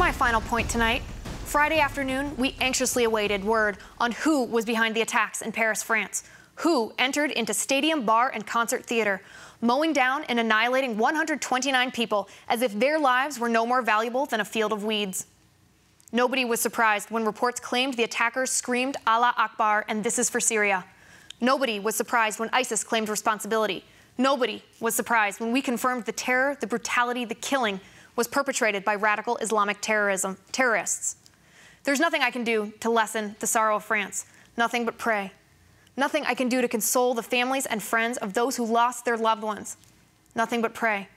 my final point tonight. Friday afternoon, we anxiously awaited word on who was behind the attacks in Paris, France. Who entered into stadium, bar, and concert theater, mowing down and annihilating 129 people as if their lives were no more valuable than a field of weeds. Nobody was surprised when reports claimed the attackers screamed Allah Akbar and this is for Syria. Nobody was surprised when ISIS claimed responsibility. Nobody was surprised when we confirmed the terror, the brutality, the killing was perpetrated by radical Islamic terrorists. There's nothing I can do to lessen the sorrow of France. Nothing but pray. Nothing I can do to console the families and friends of those who lost their loved ones. Nothing but pray.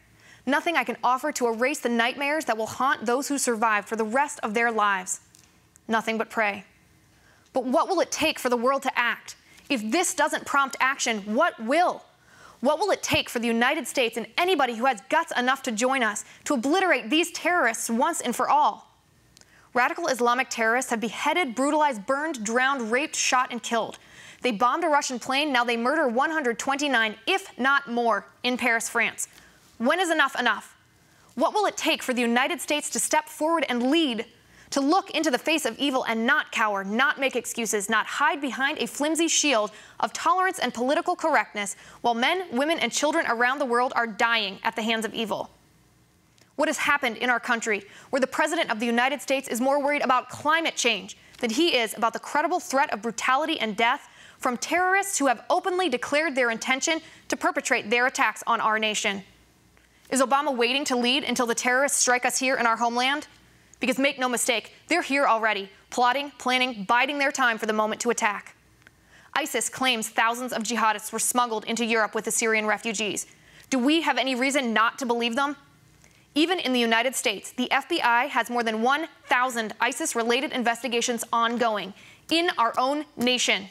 Nothing I can offer to erase the nightmares that will haunt those who survive for the rest of their lives. Nothing but pray. But what will it take for the world to act? If this doesn't prompt action, what will? What will it take for the United States and anybody who has guts enough to join us to obliterate these terrorists once and for all? Radical Islamic terrorists have beheaded, brutalized, burned, drowned, raped, shot, and killed. They bombed a Russian plane, now they murder 129, if not more, in Paris, France. When is enough enough? What will it take for the United States to step forward and lead, to look into the face of evil and not cower, not make excuses, not hide behind a flimsy shield of tolerance and political correctness while men, women, and children around the world are dying at the hands of evil? What has happened in our country, where the President of the United States is more worried about climate change than he is about the credible threat of brutality and death from terrorists who have openly declared their intention to perpetrate their attacks on our nation? Is Obama waiting to lead until the terrorists strike us here in our homeland? Because make no mistake, they're here already, plotting, planning, biding their time for the moment to attack. ISIS claims thousands of jihadists were smuggled into Europe with the Syrian refugees. Do we have any reason not to believe them? Even in the United States, the FBI has more than 1,000 ISIS-related investigations ongoing in our own nation.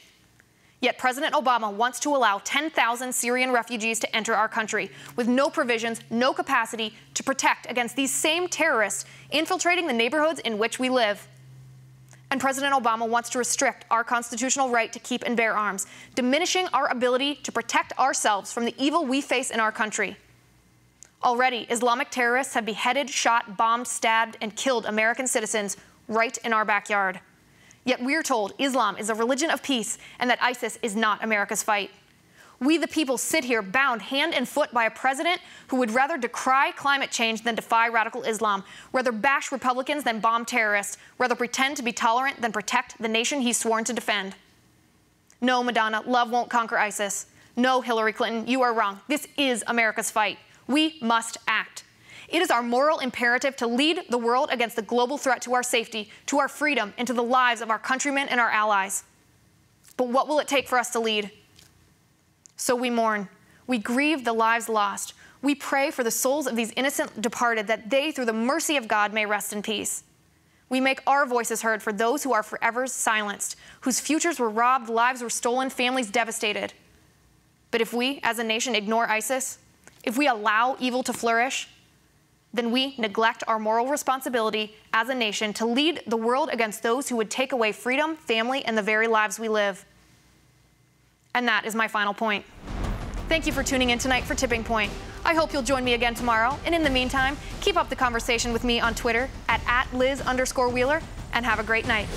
Yet President Obama wants to allow 10,000 Syrian refugees to enter our country with no provisions, no capacity to protect against these same terrorists infiltrating the neighborhoods in which we live. And President Obama wants to restrict our constitutional right to keep and bear arms, diminishing our ability to protect ourselves from the evil we face in our country. Already, Islamic terrorists have beheaded, shot, bombed, stabbed, and killed American citizens right in our backyard. Yet we're told Islam is a religion of peace and that ISIS is not America's fight. We the people sit here bound hand and foot by a president who would rather decry climate change than defy radical Islam, rather bash Republicans than bomb terrorists, rather pretend to be tolerant than protect the nation he's sworn to defend. No, Madonna, love won't conquer ISIS. No, Hillary Clinton, you are wrong. This is America's fight. We must act. It is our moral imperative to lead the world against the global threat to our safety, to our freedom, and to the lives of our countrymen and our allies. But what will it take for us to lead? So we mourn. We grieve the lives lost. We pray for the souls of these innocent departed, that they, through the mercy of God, may rest in peace. We make our voices heard for those who are forever silenced, whose futures were robbed, lives were stolen, families devastated. But if we, as a nation, ignore ISIS, if we allow evil to flourish, then we neglect our moral responsibility as a nation to lead the world against those who would take away freedom, family, and the very lives we live. And that is my final point. Thank you for tuning in tonight for Tipping Point. I hope you'll join me again tomorrow. And in the meantime, keep up the conversation with me on Twitter at @Liz_Wheeler, and have a great night.